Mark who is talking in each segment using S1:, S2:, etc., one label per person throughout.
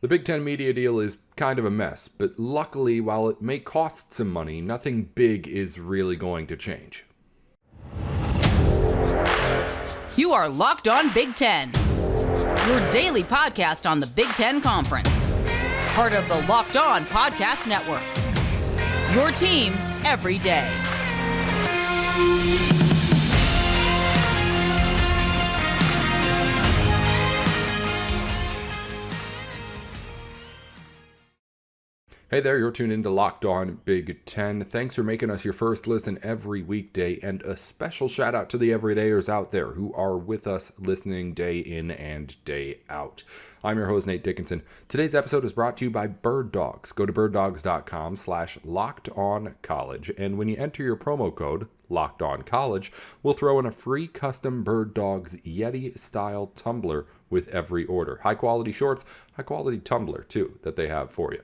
S1: The Big Ten media deal is kind of a mess, but luckily, while it may cost some money, nothing big is really going to change.
S2: You are Locked On Big Ten, your daily podcast on the Big Ten Conference. Part of the Locked On Podcast Network. Your team every day.
S1: Hey there, you're tuned into Locked On Big Ten. Thanks for making us your first listen every weekday, and a special shout out to the everydayers out there who are with us listening day in and day out. I'm your host, Nate Dickinson. Today's episode is brought to you by Birddogs. Go to birddogs.com/lockedoncollege, and when you enter your promo code, LockedOnCollege, we'll throw in a free custom Birddogs Yeti-style tumbler with every order. High-quality shorts, high-quality tumbler, too, that they have for you.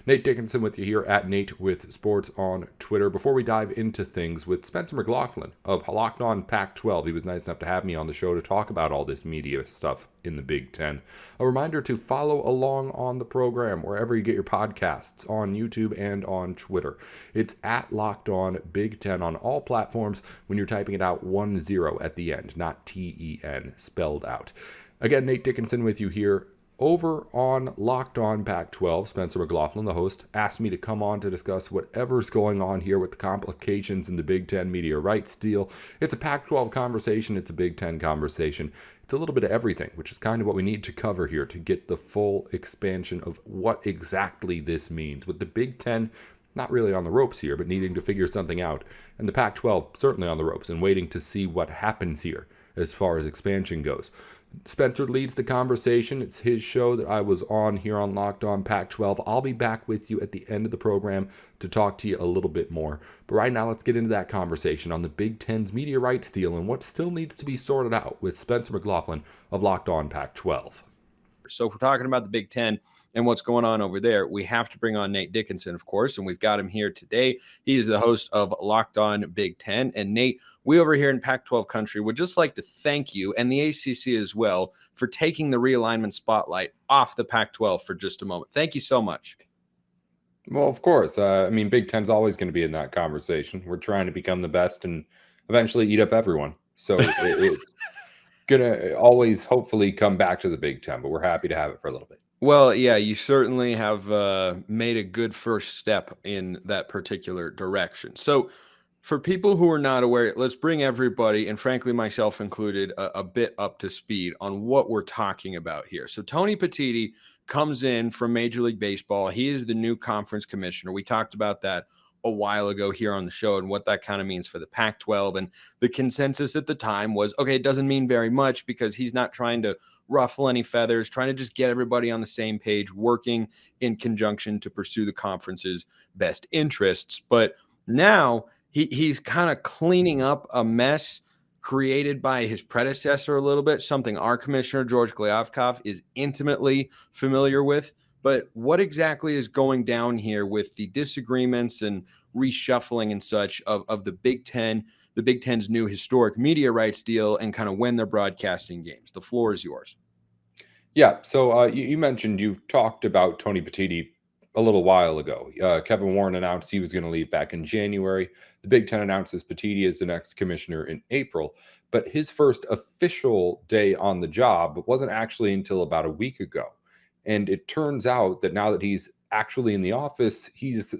S1: Nate Dickinson with you here at Nate with Sports on Twitter. Before we dive into things with Spencer McLaughlin of Locked On Pac-12, he was nice enough to have me on the show to talk about all this media stuff in the Big Ten. A reminder to follow along on the program wherever you get your podcasts, on YouTube and on Twitter. It's at Locked On Big Ten on all platforms when you're typing it out 10 at the end, not T-E-N spelled out. Again, Nate Dickinson with you here. Over on Locked On Pac-12, Spencer McLaughlin, the host, asked me to come on to discuss whatever's going on here with the complications in the Big Ten media rights deal. It's a Pac-12 conversation. It's a Big Ten conversation. It's a little bit of everything, which is kind of what we need to cover here to get the full expansion of what exactly this means. With the Big Ten not really on the ropes here, but needing to figure something out, and the Pac-12 certainly on the ropes and waiting to see what happens here as far as expansion goes. Spencer leads the conversation. It's his show that I was on here on Locked On Pac-12. I'll be back with you at the end of the program to talk to you a little bit more. But right now, let's get into that conversation on the Big Ten's media rights deal and what still needs to be sorted out with Spencer McLaughlin of Locked On Pac-12.
S3: So if we're talking about the Big Ten and what's going on over there, we have to bring on Nate Dickinson, of course, and we've got him here today. He's the host of Locked On Big Ten. And Nate, we over here in Pac-12 country would just like to thank you and the ACC as well for taking the realignment spotlight off the Pac-12 for just a moment. Thank you so much.
S1: Well, of course. Big Ten's always going to be in that conversation. We're trying to become the best and eventually eat up everyone. So it's going to always hopefully come back to the Big Ten, but we're happy to have it for a little bit.
S3: Well, yeah, you certainly have made a good first step in that particular direction. So for people who are not aware, let's bring everybody, and frankly, myself included, a bit up to speed on what we're talking about here. So Tony Petitti comes in from Major League Baseball. He is the new conference commissioner. We talked about that a while ago here on the show and what that kind of means for the Pac-12. And the consensus at the time was, okay, it doesn't mean very much because he's not trying to ruffle any feathers, trying to just get everybody on the same page, working in conjunction to pursue the conference's best interests. But now he's kind of cleaning up a mess created by his predecessor a little bit, something our commissioner, George Gliavkov, is intimately familiar with. But what exactly is going down here with the disagreements and reshuffling and such of the Big Ten, the Big Ten's new historic media rights deal, and kind of when they're broadcasting games? The floor is yours.
S1: Yeah, so you mentioned you've talked about Tony Petitti a little while ago. Kevin Warren announced he was going to leave back in January. The Big Ten announces Petitti as the next commissioner in April, but his first official day on the job wasn't actually until about a week ago. And it turns out that now that he's actually in the office, he's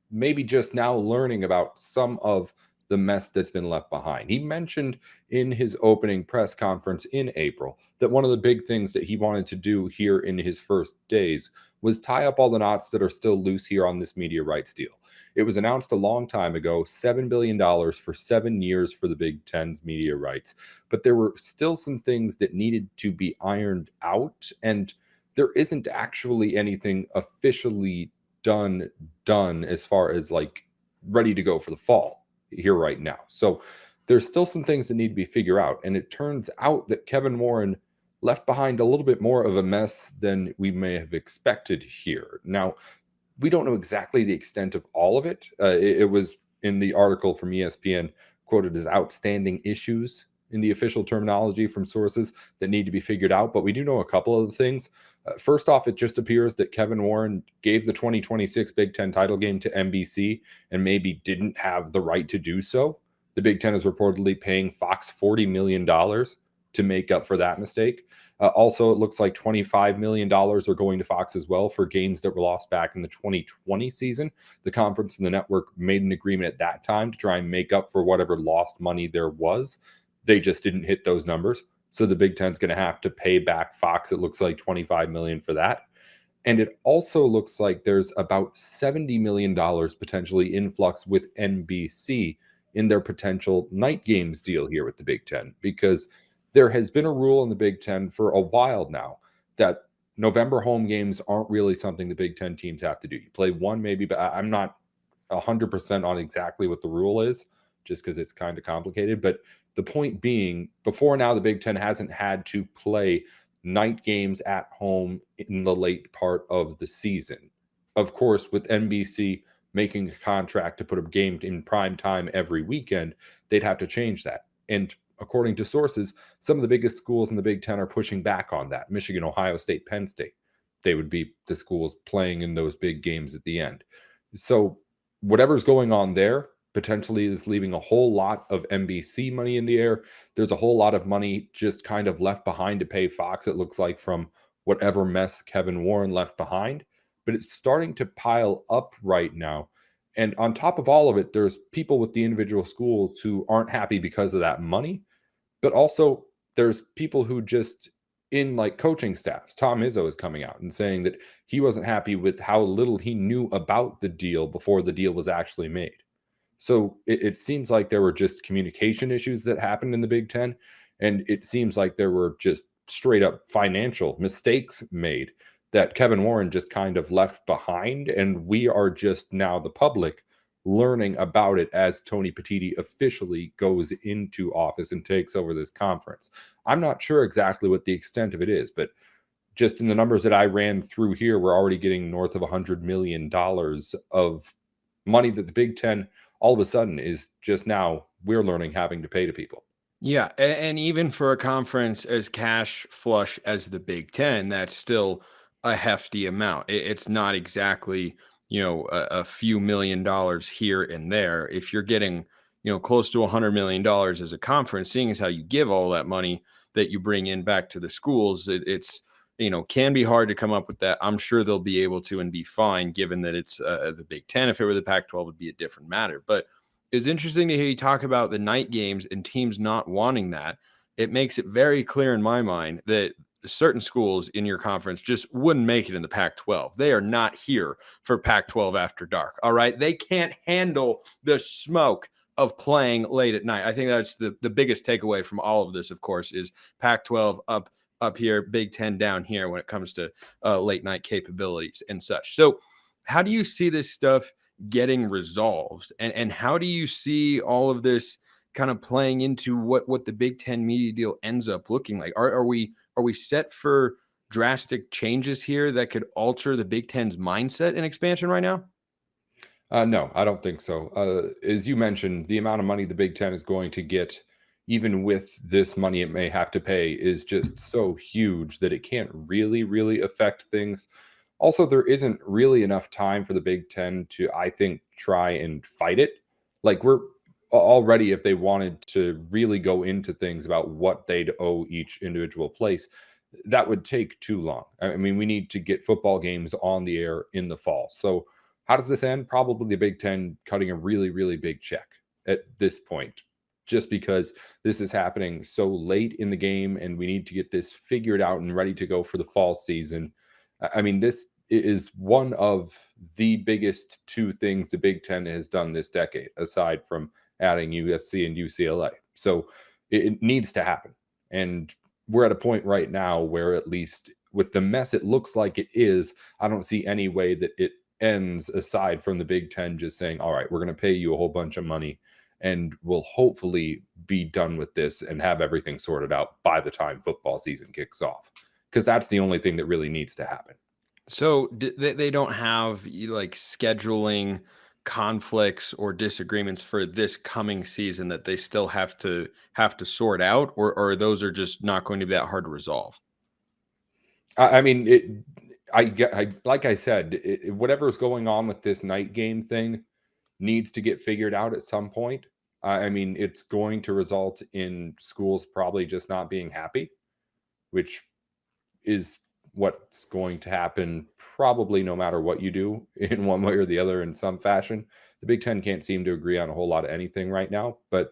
S1: maybe just now learning about some of the mess that's been left behind. He mentioned in his opening press conference in April that one of the big things that he wanted to do here in his first days was tie up all the knots that are still loose here on this media rights deal. It was announced a long time ago, $7 billion for 7 years for the Big Ten's media rights. But there were still some things that needed to be ironed out, and there isn't actually anything officially done as far as like ready to go for the fall here right now. So there's still some things that need to be figured out. And it turns out that Kevin Warren left behind a little bit more of a mess than we may have expected here. Now, we don't know exactly the extent of all of it. It was in the article from ESPN quoted as outstanding issues in the official terminology from sources that need to be figured out, but we do know a couple of the things. First off, it just appears that Kevin Warren gave the 2026 Big Ten title game to NBC and maybe didn't have the right to do so. The Big Ten is reportedly paying Fox $40 million to make up for that mistake. Also, it looks like $25 million are going to Fox as well for games that were lost back in the 2020 season. The conference and the network made an agreement at that time to try and make up for whatever lost money there was. They just didn't hit those numbers. So the Big Ten's going to have to pay back Fox, it looks like $25 million for that. And it also looks like there's about $70 million potentially influx with NBC in their potential night games deal here with the Big Ten, because there has been a rule in the Big Ten for a while now that November home games aren't really something the Big Ten teams have to do. You play one maybe, but I'm not 100% on exactly what the rule is, just because it's kind of complicated. But the point being, before now, the Big Ten hasn't had to play night games at home in the late part of the season. Of course, with NBC making a contract to put a game in prime time every weekend, they'd have to change that. And according to sources, some of the biggest schools in the Big Ten are pushing back on that. Michigan, Ohio State, Penn State. They would be the schools playing in those big games at the end. So whatever's going on there potentially is leaving a whole lot of NBC money in the air. There's a whole lot of money just kind of left behind to pay Fox, it looks like, from whatever mess Kevin Warren left behind. But it's starting to pile up right now. And on top of all of it, there's people with the individual schools who aren't happy because of that money. But also there's people who just in like coaching staffs. Tom Izzo is coming out and saying that he wasn't happy with how little he knew about the deal before the deal was actually made. So it seems like there were just communication issues that happened in the Big Ten. And it seems like there were just straight up financial mistakes made that Kevin Warren just kind of left behind. And we are just now, the public, learning about it as Tony Petitti officially goes into office and takes over this conference. I'm not sure exactly what the extent of it is, but just in the numbers that I ran through here, we're already getting north of $100 million of money that the Big Ten all of a sudden is just now, we're learning, having to pay to people.
S3: Yeah. And even for a conference as cash flush as the Big Ten, that's still a hefty amount. It's not exactly, a few $1 million here and there. If you're getting, close to $100 million as a conference, seeing as how you give all that money that you bring in back to the schools, it's, can be hard to come up with that. I'm sure they'll be able to and be fine, given that it's the Big Ten. If it were the Pac-12, it would be a different matter. But it's interesting to hear you talk about the night games and teams not wanting that. It makes it very clear in my mind that certain schools in your conference just wouldn't make it in the Pac-12. They are not here for Pac-12 after dark. All right. They can't handle the smoke of playing late at night. I think that's the biggest takeaway from all of this, of course, is Pac-12 up here, Big Ten down here when it comes to late night capabilities and such. So how do you see this stuff getting resolved? And how do you see all of this kind of playing into what the Big Ten media deal ends up looking like? Are we set for drastic changes here that could alter the Big Ten's mindset in expansion right now?
S1: No, I don't think so. As you mentioned, the amount of money the Big Ten is going to get, even with this money it may have to pay, is just so huge that it can't really, really affect things. Also, there isn't really enough time for the Big Ten to, I think, try and fight it. Like, we're already, if they wanted to really go into things about what they'd owe each individual place, that would take too long. I mean, we need to get football games on the air in the fall. So how does this end? Probably the Big Ten cutting a really, really big check at this point, just because this is happening so late in the game and we need to get this figured out and ready to go for the fall season. I mean, this is one of the biggest two things the Big Ten has done this decade, aside from adding USC and UCLA. So it needs to happen. And we're at a point right now where, at least with the mess it looks like it is, I don't see any way that it ends aside from the Big Ten just saying, all right, we're going to pay you a whole bunch of money and we'll hopefully be done with this and have everything sorted out by the time football season kicks off. Because that's the only thing that really needs to happen.
S3: So they don't have like scheduling conflicts or disagreements for this coming season that they still have to sort out, or those are just not going to be that hard to resolve?
S1: I mean, like I said, whatever's going on with this night game thing needs to get figured out at some point. I mean, it's going to result in schools probably just not being happy, which is what's going to happen probably no matter what you do in one way or the other in some fashion. The Big Ten can't seem to agree on a whole lot of anything right now, but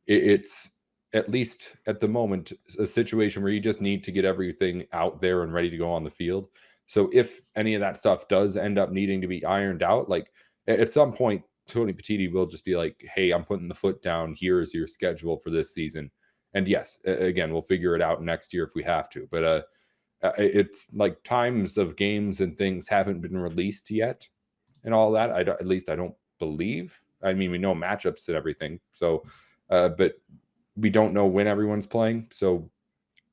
S1: it's at least at the moment a situation where you just need to get everything out there and ready to go on the field. So if any of that stuff does end up needing to be ironed out, like at some point, Tony Petitti will just be like, hey, I'm putting the foot down. Here's your schedule for this season. And yes, again, we'll figure it out next year if we have to. But it's like times of games and things haven't been released yet and all that. At least I don't believe. I mean, we know matchups and everything. So, but we don't know when everyone's playing. So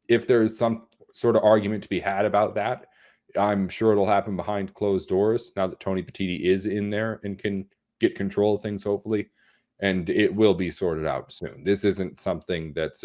S1: if there's some sort of argument to be had about that, I'm sure it'll happen behind closed doors now that Tony Petitti is in there and can get control of things, hopefully. And it will be sorted out soon. This isn't something that's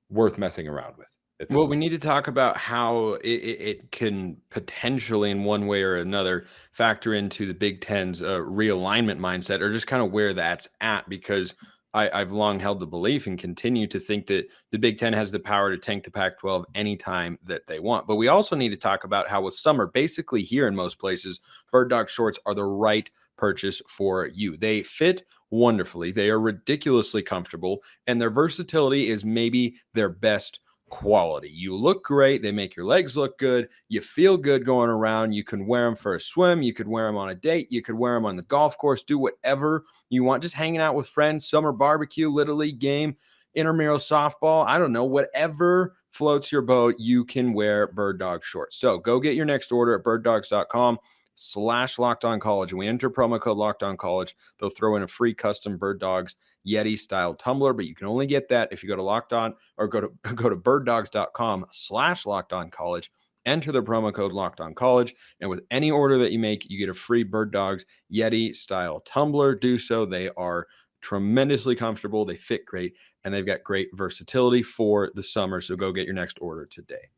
S1: worth messing around with.
S3: Well, we need to talk about how it can potentially, in one way or another, factor into the Big Ten's realignment mindset, or just kind of where that's at, because I've long held the belief and continue to think that the Big Ten has the power to tank the Pac-12 anytime that they want. But we also need to talk about how with summer, basically here in most places, Birddog shorts are the right purchase for you. They fit wonderfully. They are ridiculously comfortable, and their versatility is maybe their best quality. You look great. They make your legs look good. You feel good going around. You can wear them for a swim. You could wear them on a date. You could wear them on the golf course. Do whatever you want. Just hanging out with friends, summer barbecue, little league game, intramural softball. I don't know, whatever floats your boat, you can wear Birddog shorts. So go get your next order at birddogs.com/lockedoncollege. And we enter promo code lockedoncollege. They'll throw in a free custom Birddogs Yeti style tumbler, but you can only get that if you go to Locked On, or go to birddogs.com/lockedoncollege, enter the promo code lockedoncollege, and with any order that you make, you get a free Birddogs Yeti style tumbler. Do so. They are tremendously comfortable. They fit great, and they've got great versatility for the summer. So go get your next order today.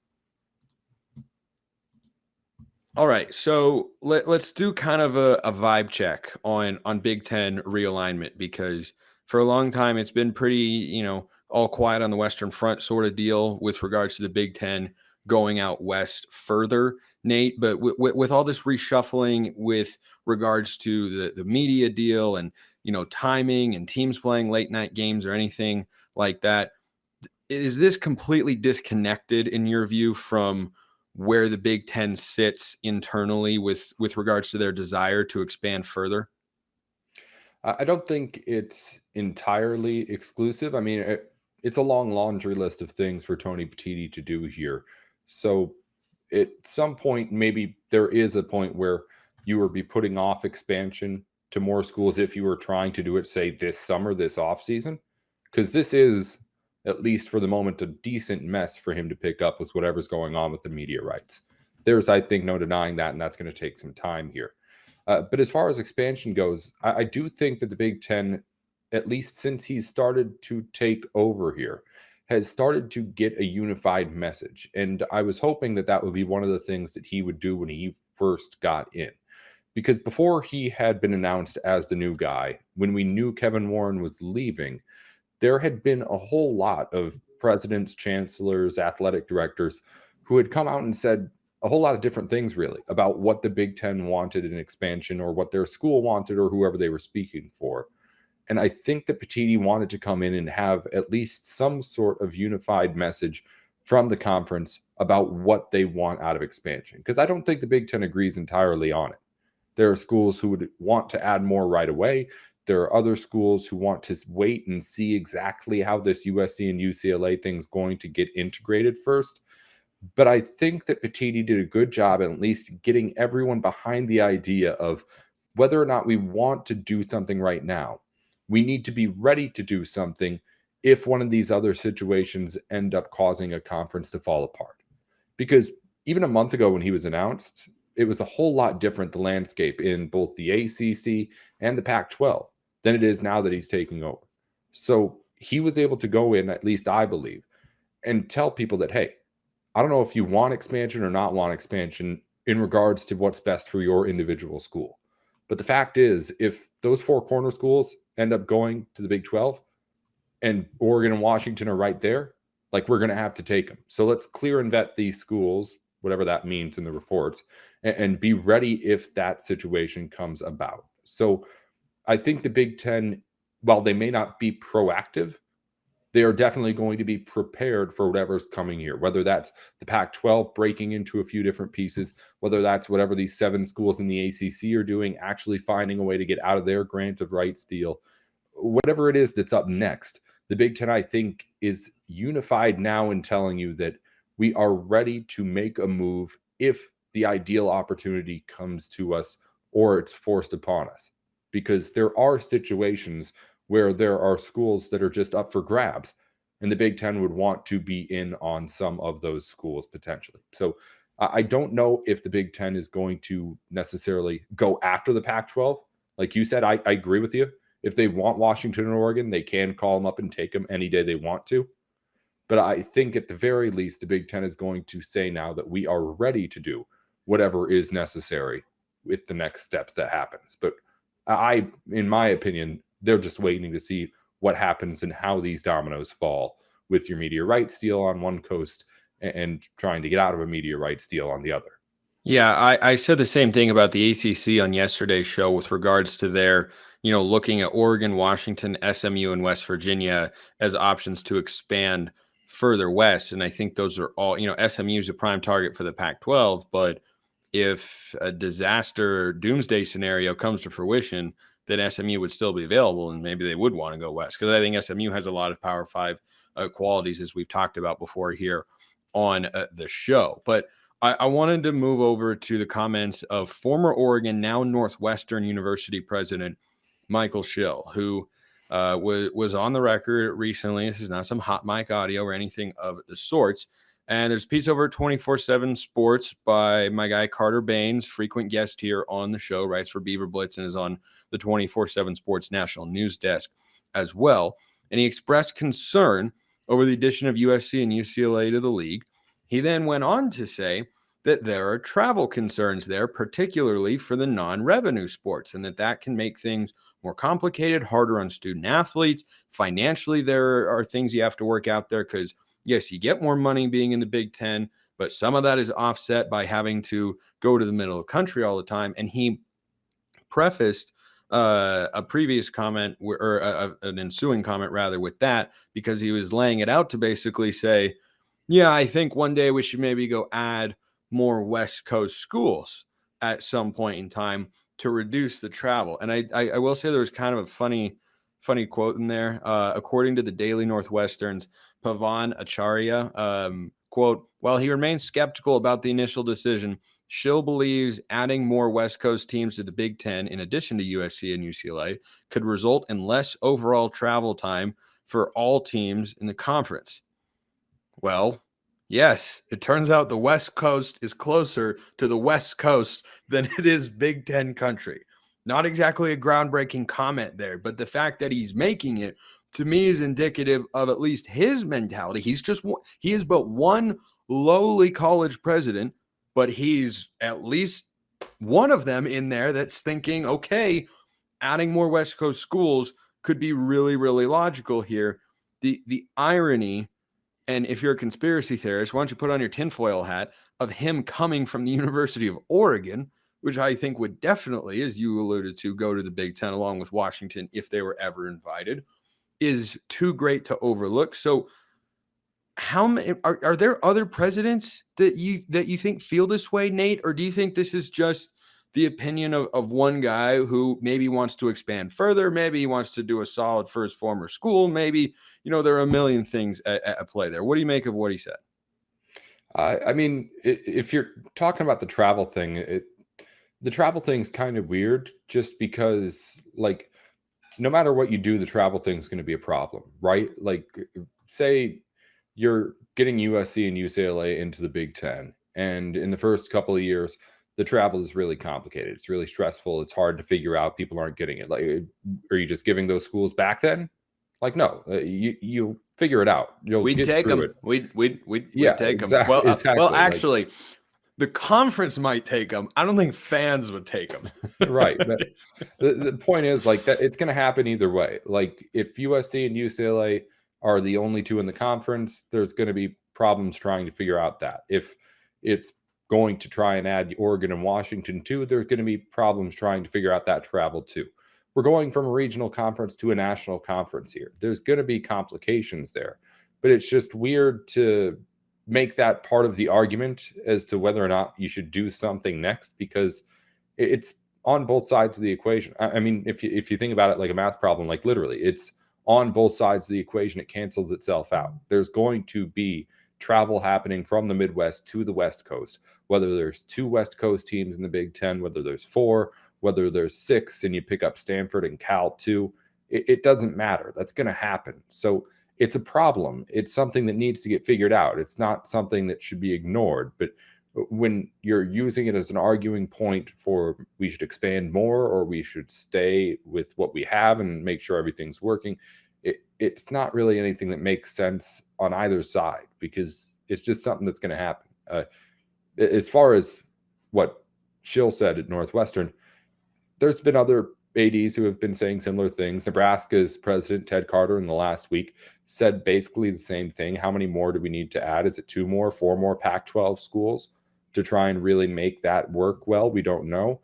S3: All right, so let's do kind of a vibe check on Big Ten realignment, because for a long time it's been pretty, all quiet on the Western Front sort of deal with regards to the Big Ten going out west further, Nate. But with all this reshuffling with regards to the media deal and, timing and teams playing late night games or anything like that, is this completely disconnected in your view from where the Big Ten sits internally with regards to their desire to expand further?
S1: I don't think it's entirely exclusive. I mean, it's a long laundry list of things for Tony Petitti to do here. So at some point, maybe there is a point where you would be putting off expansion to more schools if you were trying to do it, say, this summer, this offseason, because this is, at least for the moment, a decent mess for him to pick up with whatever's going on with the media rights. There's, I think, no denying that, and that's going to take some time here. But as far as expansion goes, I do think that the Big Ten, at least since he's started to take over here, has started to get a unified message. And I was hoping that that would be one of the things that he would do when he first got in. Because before he had been announced as the new guy, when we knew Kevin Warren was leaving, there had been a whole lot of presidents, chancellors, athletic directors who had come out and said a whole lot of different things, really, about what the Big Ten wanted in expansion, or what their school wanted, or whoever they were speaking for. And I think that Petitti wanted to come in and have at least some sort of unified message from the conference about what they want out of expansion. Because I don't think the Big Ten agrees entirely on it. There are schools who would want to add more right away. There are other schools who want to wait and see exactly how this USC and UCLA thing's going to get integrated first. But I think that Petitti did a good job at least getting everyone behind the idea of whether or not we want to do something right now. We need to be ready to do something if one of these other situations end up causing a conference to fall apart. Because even a month ago when he was announced, it was a whole lot different, the landscape in both the ACC and the Pac-12 than it is now that he's taking over. So he was able to go in, at least I believe, and tell people that, hey, I don't know if you want expansion or not want expansion in regards to what's best for your individual school. But the fact is, if those four corner schools end up going to the Big 12 and Oregon and Washington are right there, like, we're going to have to take them. So let's clear and vet these schools, whatever that means in the reports, and be ready if that situation comes about. So I think the Big Ten, while they may not be proactive, they are definitely going to be prepared for whatever's coming here, whether that's the Pac-12 breaking into a few different pieces, whether that's whatever these 7 schools in the ACC are doing, actually finding a way to get out of their grant of rights deal, whatever it is that's up next. The Big Ten, I think, is unified now in telling you that we are ready to make a move if the ideal opportunity comes to us or it's forced upon us. Because there are situations where there are schools that are just up for grabs, and the Big Ten would want to be in on some of those schools potentially. So I don't know if the Big Ten is going to necessarily go after the Pac-12. Like you said, I agree with you. If they want Washington and Oregon, they can call them up and take them any day they want to. But I think at the very least, the Big Ten is going to say now that we are ready to do whatever is necessary with the next steps that happens. But in my opinion, they're just waiting to see what happens and how these dominoes fall with your meteorite deal on one coast and trying to get out of a meteorite deal on the other.
S3: Yeah, I said the same thing about the ACC on yesterday's show with regards to their, looking at Oregon, Washington, SMU, and West Virginia as options to expand further west. And I think those are all, SMU is a prime target for the Pac-12, but if a disaster doomsday scenario comes to fruition, then SMU would still be available, and maybe they would want to go west, because I think SMU has a lot of Power 5 qualities, as we've talked about before here on the show. But I wanted to move over to the comments of former Oregon, now Northwestern University president Michael Schill, who was on the record recently. This is not some hot mic audio or anything of the sorts. And there's a piece over at 24/7 Sports by my guy Carter Baines, frequent guest here on the show, writes for Beaver Blitz and is on the 24/7 Sports national news desk as well. And he expressed concern over the addition of USC and UCLA to the league. He then went on to say that there are travel concerns there, particularly for the non-revenue sports, and that can make things more complicated, harder on student athletes. Financially, there are things you have to work out there because, yes, you get more money being in the Big Ten, but some of that is offset by having to go to the middle of the country all the time. And he prefaced a previous comment, or an ensuing comment rather, with that, because he was laying it out to basically say, yeah, I think one day we should maybe go add more West Coast schools at some point in time to reduce the travel. And I will say there was kind of a funny quote in there. According to the Daily Northwestern's Pavan Acharya, quote, while he remains skeptical about the initial decision, Schill believes adding more West Coast teams to the Big Ten, in addition to USC and UCLA, could result in less overall travel time for all teams in the conference. Well, yes, it turns out the West Coast is closer to the West Coast than it is Big Ten country. Not exactly a groundbreaking comment there, but the fact that he's making it, to me, is indicative of at least his mentality. He is but one lowly college president, but he's at least one of them in there that's thinking, okay, adding more West Coast schools could be really, really logical here. The irony, and if you're a conspiracy theorist, why don't you put on your tinfoil hat, of him coming from the University of Oregon, which I think would definitely, as you alluded to, go to the Big Ten along with Washington if they were ever invited, is too great to overlook. So how many are there other presidents that you think feel this way, Nate? Or do you think this is just the opinion of one guy who maybe wants to expand further? Maybe he wants to do a solid for his former school. Maybe, there are a million things at play there. What do you make of what he said?
S1: I mean, if you're talking about the travel thing, the travel thing's kind of weird just because, like, no matter what you do, the travel thing's going to be a problem, right? Like, say you're getting USC and UCLA into the Big Ten, and in the first couple of years, the travel is really complicated. It's really stressful. It's hard to figure out. People aren't getting it. Like, are you just giving those schools back then? Like, no, you figure it out.
S3: We'd
S1: get
S3: take
S1: through
S3: them.
S1: it.
S3: We'd take them.
S1: Exactly,
S3: Well,
S1: exactly.
S3: well, actually, the conference might take them. I don't think fans would take them.
S1: Right. But the point is, like, that it's going to happen either way. Like, if USC and UCLA are the only two in the conference, there's going to be problems trying to figure out that. If it's going to try and add Oregon and Washington too, there's going to be problems trying to figure out that travel too. We're going from a regional conference to a national conference here. There's going to be complications there, but it's just weird to make that part of the argument as to whether or not you should do something next, because it's on both sides of the equation. I mean, if you think about it like a math problem, like literally, it's on both sides of the equation. It cancels itself out. There's going to be travel happening from the Midwest to the West Coast, whether there's 2 West Coast teams in the Big Ten, whether there's 4, whether there's 6, and you pick up Stanford and Cal too. It doesn't matter. That's going to happen. So it's a problem. It's something that needs to get figured out. It's not something that should be ignored. But when you're using it as an arguing point for we should expand more or we should stay with what we have and make sure everything's working, it's not really anything that makes sense on either side, because it's just something that's going to happen. As far as what Schill said at Northwestern, there's been other ADs who have been saying similar things. Nebraska's president, Ted Carter, in the last week said basically the same thing. How many more do we need to add? Is it 2 more, 4 more Pac-12 schools to try and really make that work well? We don't know.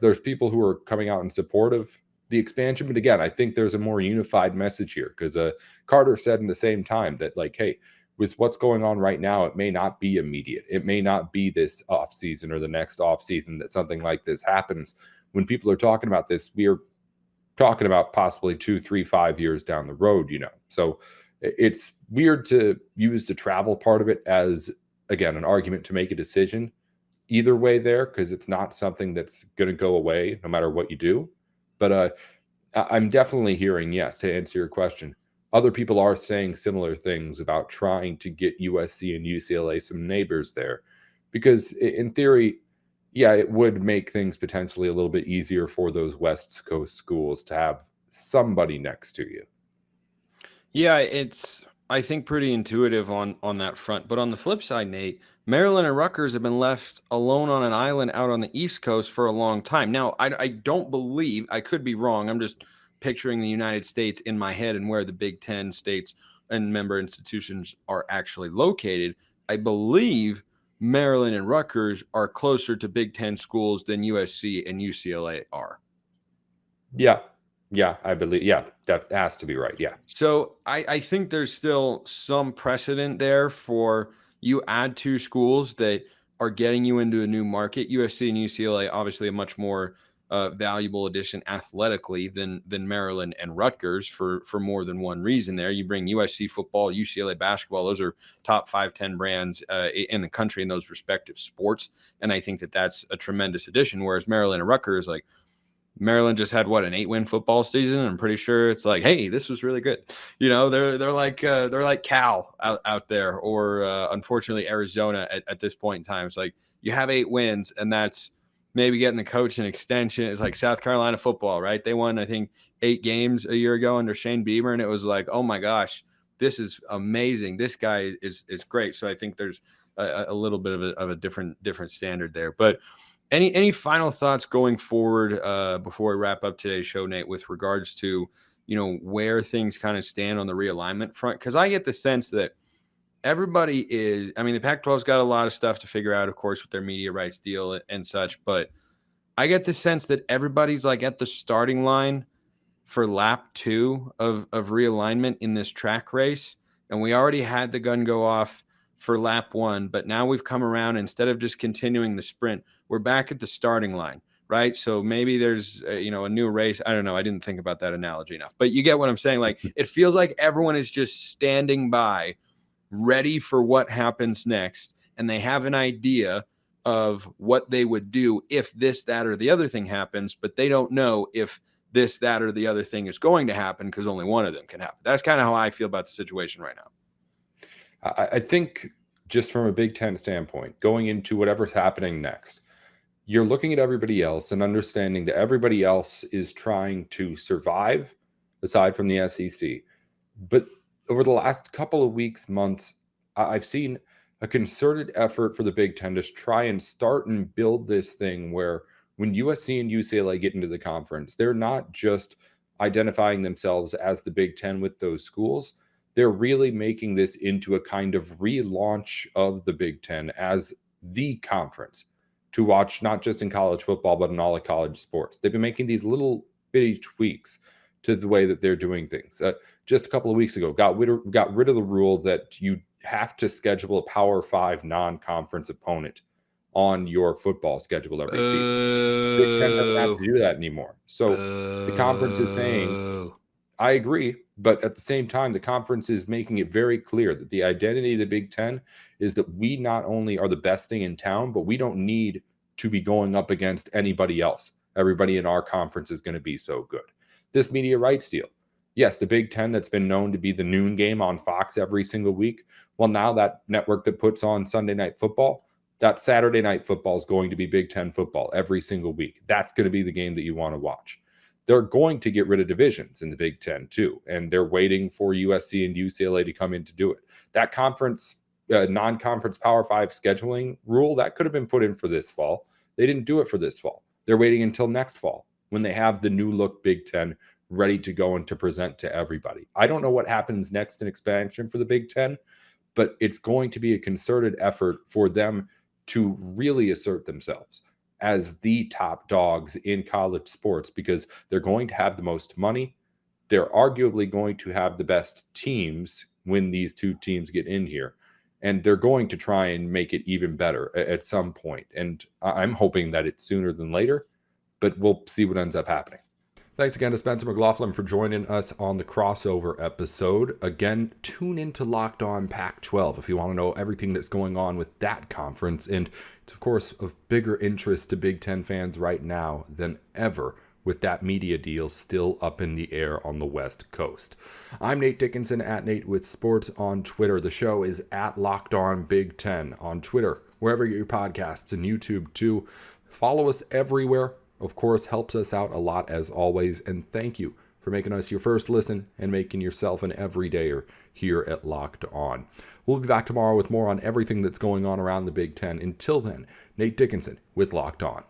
S1: There's people who are coming out in support of the expansion. But again, I think there's a more unified message here, because Carter said in the same time that, like, hey, with what's going on right now, it may not be immediate. It may not be this offseason or the next offseason that something like this happens. When people are talking about this, we are talking about possibly 2, 3, 5 years down the road, So it's weird to use the travel part of it as, again, an argument to make a decision either way there, because it's not something that's going to go away no matter what you do. But I'm definitely hearing, yes, to answer your question, other people are saying similar things about trying to get USC and UCLA some neighbors there, because in theory, yeah, it would make things potentially a little bit easier for those West Coast schools to have somebody next to you.
S3: Yeah, it's, I think, pretty intuitive on that front. But on the flip side, Nate, Maryland and Rutgers have been left alone on an island out on the East Coast for a long time. Now, I don't believe, I could be wrong, I'm just picturing the United States in my head and where the Big Ten states and member institutions are actually located. I believe Maryland and Rutgers are closer to Big Ten schools than USC and UCLA are.
S1: Yeah, I believe. Yeah, that has to be right. Yeah.
S3: So I think there's still some precedent there for you add 2 schools that are getting you into a new market. USC and UCLA, obviously a much more valuable addition athletically than Maryland and Rutgers for more than one reason there. You bring USC football, UCLA basketball. Those are top 5-10 brands in the country in those respective sports. And I think that that's a tremendous addition. Whereas Maryland and Rutgers, like, Maryland just had an 8-win football season. I'm pretty sure it's like, hey, this was really good. They're like Cal out there, or unfortunately Arizona at this point in time. It's like you have 8 wins, and that's maybe getting the coach an extension. It's like South Carolina football, right? They won, I think, 8 games a year ago under Shane Beamer, and it was like, oh my gosh, this is amazing. This guy is great. So I think there's a little bit of a different standard there, but. Any final thoughts going forward before we wrap up today's show, Nate, with regards to, where things kind of stand on the realignment front? Because I get the sense that everybody is, I mean, the Pac-12's got a lot of stuff to figure out, of course, with their media rights deal and such, but I get the sense that everybody's like at the starting line for lap 2 of realignment in this track race. And we already had the gun go off for lap 1, but now we've come around. Instead of just continuing the sprint, we're back at the starting line, right? So maybe there's a new race. I don't know. I didn't think about that analogy enough, but you get what I'm saying. Like, it feels like everyone is just standing by, ready for what happens next, and they have an idea of what they would do if this, that, or the other thing happens, but they don't know if this, that, or the other thing is going to happen, because only one of them can happen. That's kind of how I feel about the situation right now.
S1: I think just from a Big Ten standpoint, going into whatever's happening next, you're looking at everybody else and understanding that everybody else is trying to survive aside from the SEC. But over the last couple of weeks, months, I've seen a concerted effort for the Big Ten to try and start and build this thing where when USC and UCLA get into the conference, they're not just identifying themselves as the Big Ten with those schools. They're really making this into a kind of relaunch of the Big Ten as the conference to watch, not just in college football, but in all of college sports. They've been making these little bitty tweaks to the way that they're doing things. Just a couple of weeks ago, got rid of the rule that you have to schedule a Power 5 non-conference opponent on your football schedule every season. Big Ten doesn't have to do that anymore. So the conference is saying, I agree, but at the same time, the conference is making it very clear that the identity of the Big Ten is that we not only are the best thing in town, but we don't need to be going up against anybody else. Everybody in our conference is going to be so good. This media rights deal. Yes, the Big Ten that's been known to be the noon game on Fox every single week. Well, now that network that puts on Sunday Night Football, that Saturday Night Football is going to be Big Ten football every single week. That's going to be the game that you want to watch. They're going to get rid of divisions in the Big Ten too, and they're waiting for USC and UCLA to come in to do it. That conference, non-conference Power 5 scheduling rule, that could have been put in for this fall. They didn't do it for this fall. They're waiting until next fall when they have the new look Big Ten ready to go and to present to everybody. I don't know what happens next in expansion for the Big Ten, but it's going to be a concerted effort for them to really assert themselves as the top dogs in college sports because they're going to have the most money. They're arguably going to have the best teams when these two teams get in here. And they're going to try and make it even better at some point. And I'm hoping that it's sooner than later, but we'll see what ends up happening. Thanks again to Spencer McLaughlin for joining us on the crossover episode. Again, tune into Locked On Pac-12 if you want to know everything that's going on with that conference. And it's, of course, of bigger interest to Big Ten fans right now than ever with that media deal still up in the air on the West Coast. I'm Nate Dickinson at Nate with Sports on Twitter. The show is at Locked On Big Ten on Twitter, wherever you get your podcasts, and YouTube too. Follow us everywhere. Of course, helps us out a lot as always, and thank you for making us your first listen and making yourself an everydayer here at Locked On. We'll be back tomorrow with more on everything that's going on around the Big Ten. Until then, Nate Dickinson with Locked On.